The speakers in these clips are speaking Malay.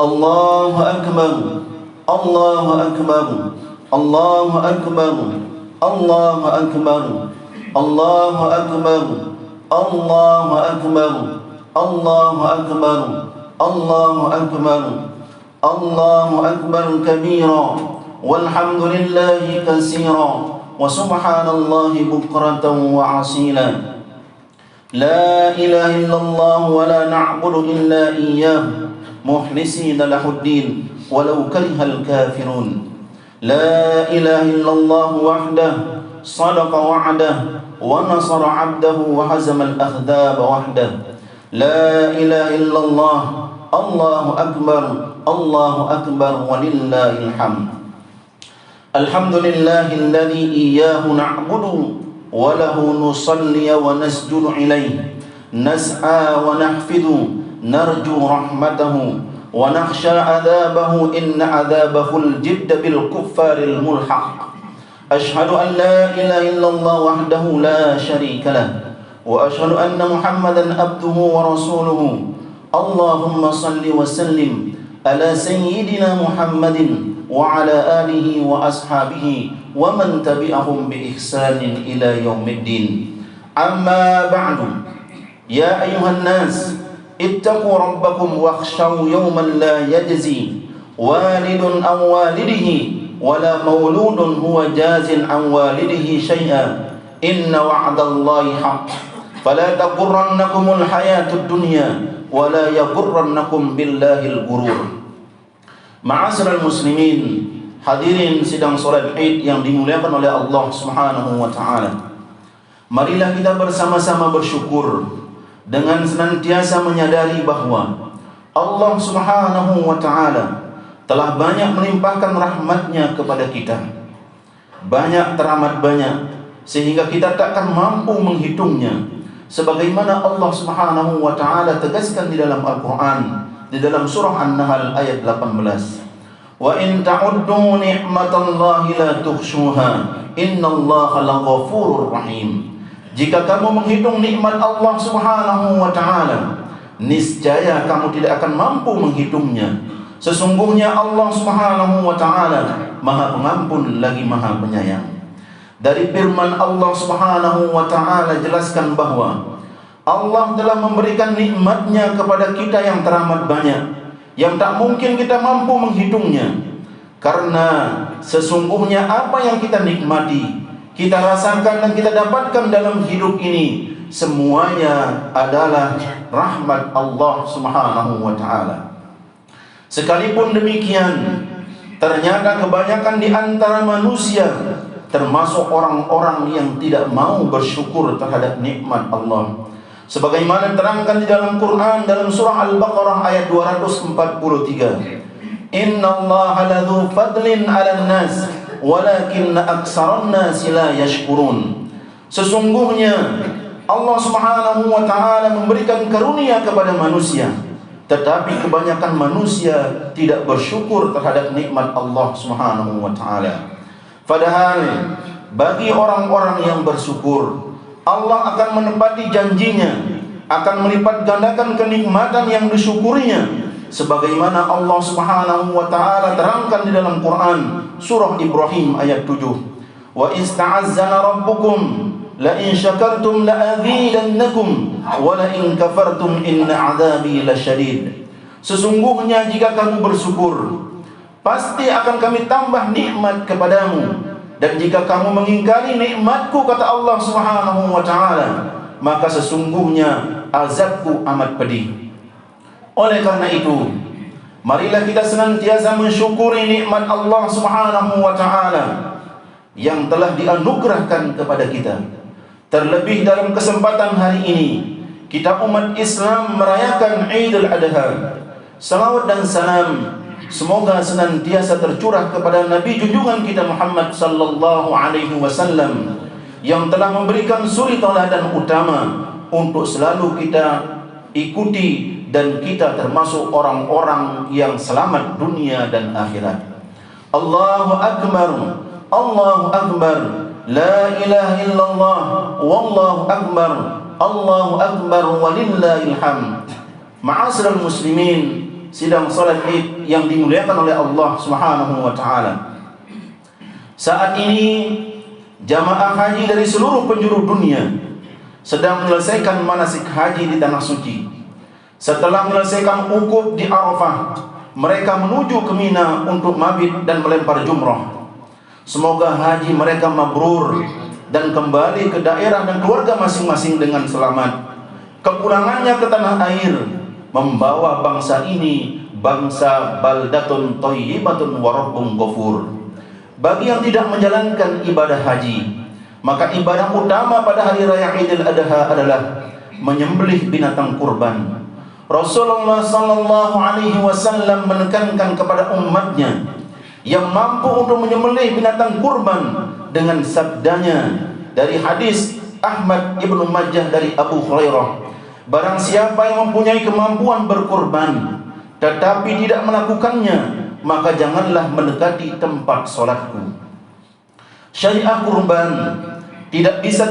الله أكبر الله أكبر الله أكبر الله أكبر الله أكبر الله أكبر الله أكبر الله أكبر الله أكبر كبيرا والحمد لله كثيرا وسبحان الله بكرة وعصيلا لا إله إلا الله ولا نعبد إلا إياه مخلصين له الدين ولو كره الكافرون لا إله إلا الله وحده صدق وعده ونصر عبده وهزم الأحزاب وحده لا إله إلا الله الله أكبر الله أكبر ولله الحمد الحمد لله الذي إياه نعبد وله نصلي ونسجد إليه نسعى ونحفد نرجو رحمته ونخشى عذابه إن عذابه الجد بالكفار الملحق أشهد أن لا إله إلا الله وحده لا شريك له وأشهد أن محمدا عبده ورسوله اللهم صل وسلم على سيدنا محمد وعلى آله وأصحابه ومن تبعهم بإحسان إلى يوم الدين أما بعد يا أيها الناس اتقوا ربكم واخشوا يوما لا يجزي والد عن والده ولا مولود هو جاز عن والده شيئا إن وعد الله حق فلا تغرنكم الحياة الدنيا ولا يغرنكم بالله الغرور. Ma'asyiral muslimin, hadirin sidang salat Id yang dimuliakan oleh Allah Subhanahu wa taala. Marilah kita bersama-sama bersyukur dengan senantiasa menyadari bahwa Allah Subhanahu wa taala telah banyak melimpahkan rahmatnya kepada kita. Banyak teramat banyak sehingga kita takkan mampu menghitungnya. Sebagaimana Allah Subhanahu wa taala tegaskan di dalam Al-Qur'an di dalam surah An-Nahl ayat 18. Wa in ta'uddu ni'matallahi la tuhsuha innallaha laghafurur rahim. Jika kamu menghitung nikmat Allah Subhanahu wa taala, niscaya kamu tidak akan mampu menghitungnya. Sesungguhnya Allah Subhanahu wa taala Maha Pengampun lagi Maha Penyayang. Dari firman Allah Subhanahu wa taala jelaskan bahwa Allah telah memberikan nikmatnya kepada kita yang teramat banyak, yang tak mungkin kita mampu menghitungnya. Karena sesungguhnya apa yang kita nikmati, kita rasakan dan kita dapatkan dalam hidup ini, semuanya adalah rahmat Allah Subhanahu wa taala. Sekalipun demikian, ternyata kebanyakan di antara manusia, termasuk orang-orang yang tidak mau bersyukur terhadap nikmat Allah. Sebagaimana terangkan di dalam Quran dalam surah Al-Baqarah ayat 243. Innallaha ladzu fadlin 'alan nas walakinna aktsaran nasi la yashkurun. Sesungguhnya Allah Subhanahu wa taala memberikan karunia kepada manusia, tetapi kebanyakan manusia tidak bersyukur terhadap nikmat Allah Subhanahu wa taala. Padahal bagi orang-orang yang bersyukur, Allah akan menepati janjinya, akan melipat gandakan kenikmatan yang disyukurinya. Sebagaimana Allah Subhanahu wa taala terangkan di dalam Quran surah Ibrahim ayat 7. Wa ista'azzana rabbukum la in syakartum la azidannakum wa la in kafartum inna 'adzabi lasyadid. Sesungguhnya jika kamu bersyukur, pasti akan kami tambah nikmat kepadamu. Dan jika kamu mengingkari nikmatku, kata Allah Subhanahu wa taala, maka sesungguhnya azabku amat pedih. Oleh karena itu, marilah kita senantiasa mensyukuri nikmat Allah Subhanahu wa taala yang telah dianugerahkan kepada kita. Terlebih dalam kesempatan hari ini, kita umat Islam merayakan Idul Adha. Salawat dan salam semoga senantiasa tercurah kepada Nabi junjungan kita Muhammad sallallahu alaihi wasallam yang telah memberikan suri tauladan utama untuk selalu kita ikuti dan kita termasuk orang-orang yang selamat dunia dan akhirat. Allahu akbar, Allahu akbar, la ilaha illallah, wallahu akbar, Allahu akbar walillahil hamd. Ma'asyiral muslimin, sidang salat Id yang dimuliakan oleh Allah Subhanahu wa taala. Saat ini jamaah haji dari seluruh penjuru dunia sedang menyelesaikan manasik haji di tanah suci. Setelah menyelesaikan wukuf di Arafah, mereka menuju ke Mina untuk mabit dan melempar jumrah. Semoga haji mereka mabrur dan kembali ke daerah dan keluarga masing-masing dengan selamat. Kepulangannya ke tanah air membawa bangsa ini bangsa baldatun thayyibatun wa rabbun ghafur. Bagi yang tidak menjalankan ibadah haji, maka ibadah utama pada hari raya Idul Adha adalah menyembelih binatang kurban. Rasulullah sallallahu alaihi wasallam menekankan kepada umatnya yang mampu untuk menyembelih binatang kurban dengan sabdanya dari hadis Ahmad Ibnu Majah dari Abu Hurairah, barang siapa yang mempunyai kemampuan berkurban tetapi tidak melakukannya, maka janganlah mendekati tempat solatku. Syariah kurban tidak bisa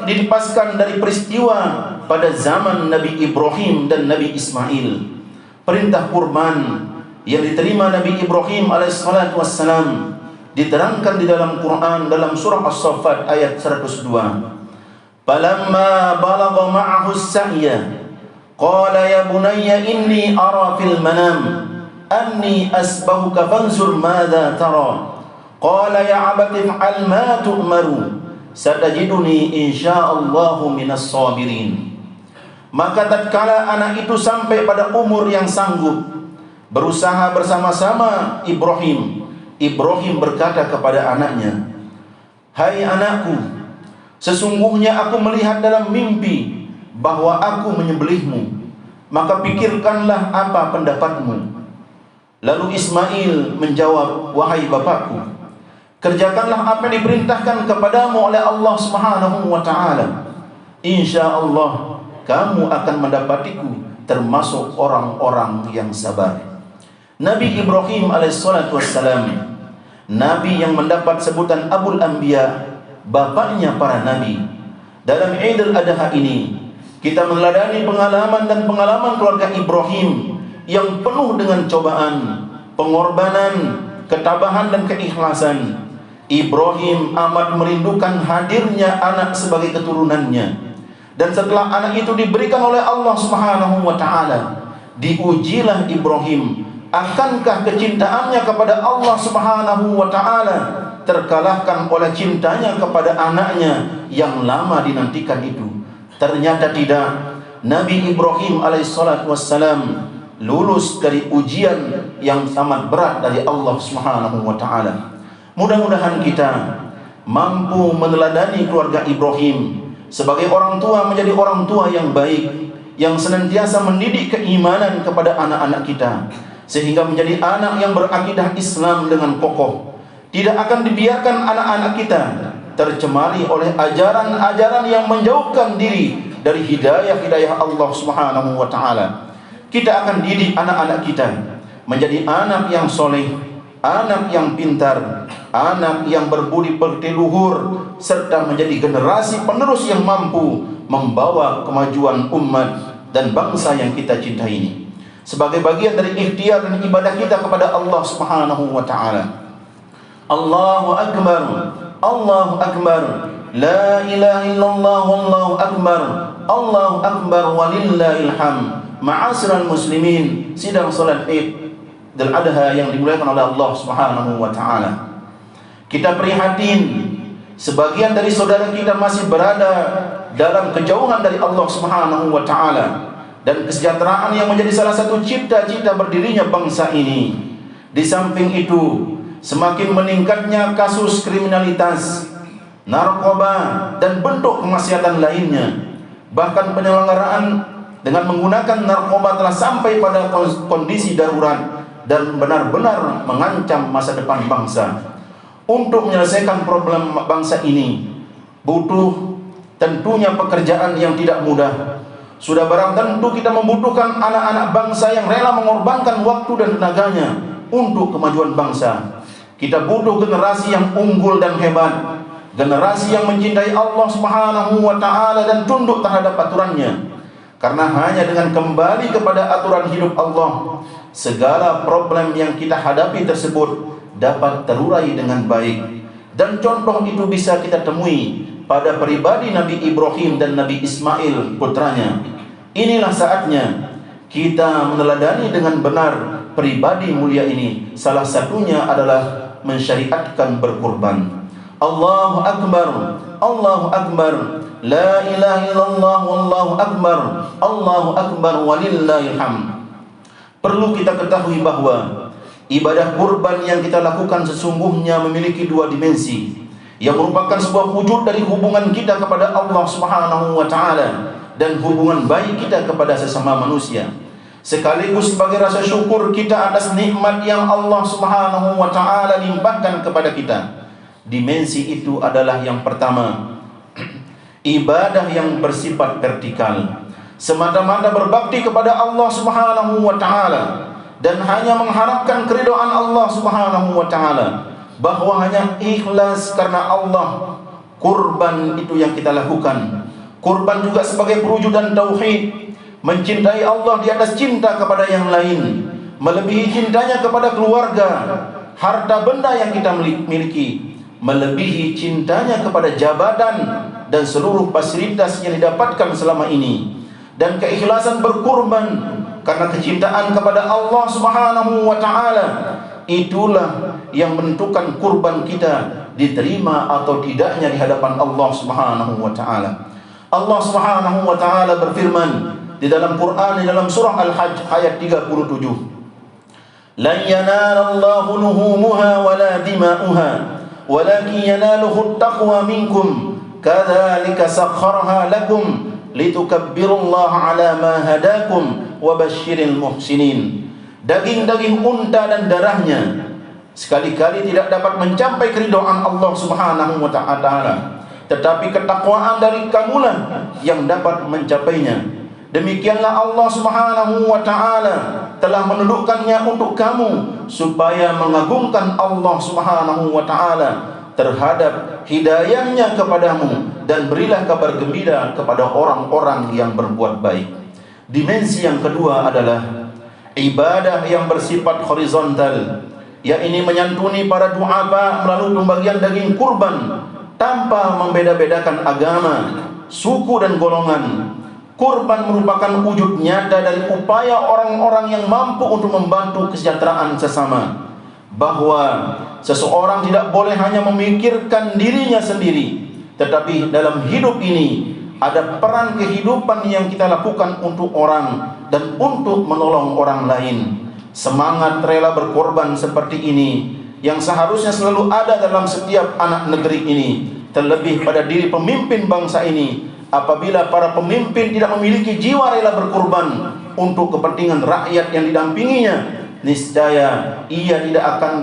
dilepaskan dari peristiwa pada zaman Nabi Ibrahim dan Nabi Ismail. Perintah kurban yang diterima Nabi Ibrahim alaihissalatu wassalam diterangkan di dalam Quran dalam surah As-Saffat ayat 102. Falamma balagha ma'ahu as-sa'ya qala ya bunayya inni ara fil manam anni asbahuka fanzur madza tara qala ya abati fa'al ma tu'maru satajiduni insyaallahu minas sabirin. Maka tatkala anak itu sampai pada umur yang sanggup berusaha bersama-sama Ibrahim berkata kepada anaknya, "Hai anakku, sesungguhnya aku melihat dalam mimpi bahwa aku menyembelihmu, maka pikirkanlah apa pendapatmu." Lalu Ismail menjawab, "Wahai bapakku, kerjakanlah apa yang diperintahkan kepadamu oleh Allah Subhanahu wa taala. Insyaallah kamu akan mendapatiku termasuk orang-orang yang sabar." Nabi Ibrahim alaihissalatu wassalam, nabi yang mendapat sebutan Abul Anbiya, bapaknya para nabi. Dalam Idul Adha ini kita meneladani pengalaman keluarga Ibrahim yang penuh dengan cobaan, pengorbanan, ketabahan dan keikhlasan. Ibrahim amat merindukan hadirnya anak sebagai keturunannya. Dan setelah anak itu diberikan oleh Allah Subhanahu wa taala, diujilah Ibrahim, akankah kecintaannya kepada Allah Subhanahu wa taala terkalahkan oleh cintanya kepada anaknya yang lama dinantikan itu? Ternyata tidak. Nabi Ibrahim alaihissalatu wassalam lulus dari ujian yang sangat berat dari Allah Subhanahu wa taala. Mudah-mudahan kita mampu meneladani keluarga Ibrahim sebagai orang tua, menjadi orang tua yang baik, yang senantiasa mendidik keimanan kepada anak-anak kita, sehingga menjadi anak yang berakidah Islam dengan kokoh. Tidak akan dibiarkan anak-anak kita tercemari oleh ajaran-ajaran yang menjauhkan diri dari hidayah Allah Subhanahu wa taala. Kita akan didik anak-anak kita menjadi anak yang soleh, anak yang pintar, anak yang berbudi pekerti luhur, serta menjadi generasi penerus yang mampu membawa kemajuan umat dan bangsa yang kita cintai ini. Sebagai bagian dari ikhtiar dan ibadah kita kepada Allah Subhanahu wa taala. Allahu akbar, Allahu akbar, la ilaha illallah, wallahu akbar, Allahu akbar walillahil hamd. Ma'asyiral muslimin, sidang salat Id Idul Adha yang dimuliakan oleh Allah Subhanahu wa taala. Kita prihatin sebagian dari saudara kita masih berada dalam kejauhan dari Allah Subhanahu wa taala, dan kesejahteraan yang menjadi salah satu cita-cita berdirinya bangsa ini. Di samping itu, semakin meningkatnya kasus kriminalitas, narkoba dan bentuk kemaksiatan lainnya. Bahkan penyelenggaraan dengan menggunakan narkoba telah sampai pada kondisi darurat dan benar-benar mengancam masa depan bangsa. Untuk menyelesaikan problem bangsa ini butuh tentunya pekerjaan yang tidak mudah. Sudah barang tentu kita membutuhkan anak-anak bangsa yang rela mengorbankan waktu dan tenaganya untuk kemajuan bangsa. Kita butuh generasi yang unggul dan hebat, generasi yang mencintai Allah Subhanahu wa taala dan tunduk terhadap aturannya. Karena hanya dengan kembali kepada aturan hidup Allah, segala problem yang kita hadapi tersebut dapat terurai dengan baik. Dan contoh itu bisa kita temui pada pribadi Nabi Ibrahim dan Nabi Ismail putranya. Inilah saatnya kita meneladani dengan benar pribadi mulia ini. Salah satunya adalah mensyariatkan berkurban. Allahu Akbar, Allahu Akbar, la ilaha illallah, wallahu akbar, Allahu Akbar, walillahil hamd. Perlu kita ketahui bahwa ibadah kurban yang kita lakukan sesungguhnya memiliki dua dimensi, yang merupakan sebuah wujud dari hubungan kita kepada Allah Subhanahu wa taala dan hubungan baik kita kepada sesama manusia, sekaligus sebagai rasa syukur kita atas nikmat yang Allah Subhanahu wa taala limpahkan kepada kita. Dimensi itu adalah yang pertama, ibadah yang bersifat vertikal, semata-mata berbakti kepada Allah Subhanahu wa taala dan hanya mengharapkan keridhaan Allah Subhanahu wa taala, bahwa hanya ikhlas karena Allah. Kurban itu yang kita lakukan. Kurban juga sebagai perwujudan tauhid, mencintai Allah di atas cinta kepada yang lain, melebihi cintanya kepada keluarga, harta benda yang kita miliki, melebihi cintanya kepada jabatan dan seluruh fasilitas yang didapatkan selama ini, dan keikhlasan berkurban karena kecintaan kepada Allah Subhanahu wa taala. Itulah yang menentukan kurban kita diterima atau tidaknya di hadapan Allah Subhanahu wa taala. Allah Subhanahu wa taala berfirman di dalam Quran, di dalam surah Al-Hajj ayat 37, "Lan yanalallahu luhumuha wala dima'uha, walakin yanaluhu at-taqwa minkum, kadzalika sakhkharaha lakum litukabbirullaha ala ma hadakum wa basyiril muhsinin." Daging-daging unta dan darahnya sekali-kali tidak dapat mencapai keridhaan Allah Subhanahu wa taala, tetapi ketakwaan dari kamulah yang dapat mencapainya. Demikianlah Allah Subhanahu wa taala telah menundukkannya untuk kamu supaya mengagungkan Allah Subhanahu wa taala terhadap hidayahnya kepadamu, dan berilah kabar gembira kepada orang-orang yang berbuat baik. Dimensi yang kedua adalah ibadah yang bersifat horizontal, yakni menyantuni para du'afa melalui pembagian daging kurban tanpa membeda-bedakan agama, suku dan golongan. Kurban merupakan wujud nyata dari upaya orang-orang yang mampu untuk membantu kesejahteraan sesama, bahwa seseorang tidak boleh hanya memikirkan dirinya sendiri, tetapi dalam hidup ini ada peran kehidupan yang kita lakukan untuk orang dan untuk menolong orang lain. Semangat rela berkorban seperti ini yang seharusnya selalu ada dalam setiap anak negeri ini, terlebih pada diri pemimpin bangsa ini. Apabila para pemimpin tidak memiliki jiwa rela berkorban untuk kepentingan rakyat yang didampinginya, niscaya ia tidak akan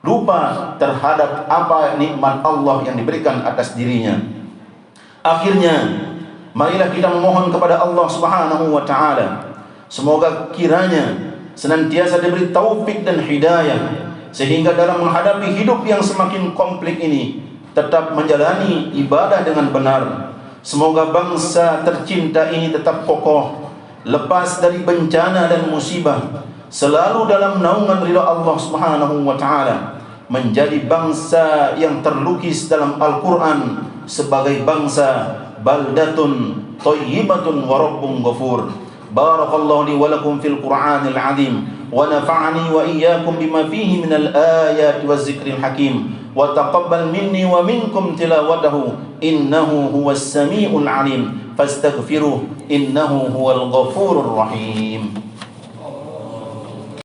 lupa terhadap apa nikmat Allah yang diberikan atas dirinya. Akhirnya, marilah kita memohon kepada Allah Subhanahu wa taala, semoga kiranya senantiasa diberi taufik dan hidayah, sehingga dalam menghadapi hidup yang semakin kompleks ini tetap menjalani ibadah dengan benar. Semoga bangsa tercinta ini tetap kokoh, lepas dari bencana dan musibah, selalu dalam naungan ridha Allah Subhanahu wa taala, menjadi bangsa yang terlukis dalam Al-Quran sebagai bangsa baldatun thayyibatun wa rabbun ghafur. Barakallahu li wa lakum fil Qur'anil azim, wa nafa'ani wa iyyakum bima fihi minal ayati waz zikril hakim, wa taqabbal minni wa minkum tilawatahu, innahu huwas samiul alim, fastaghfiruh innahu huwal ghafurur rahim.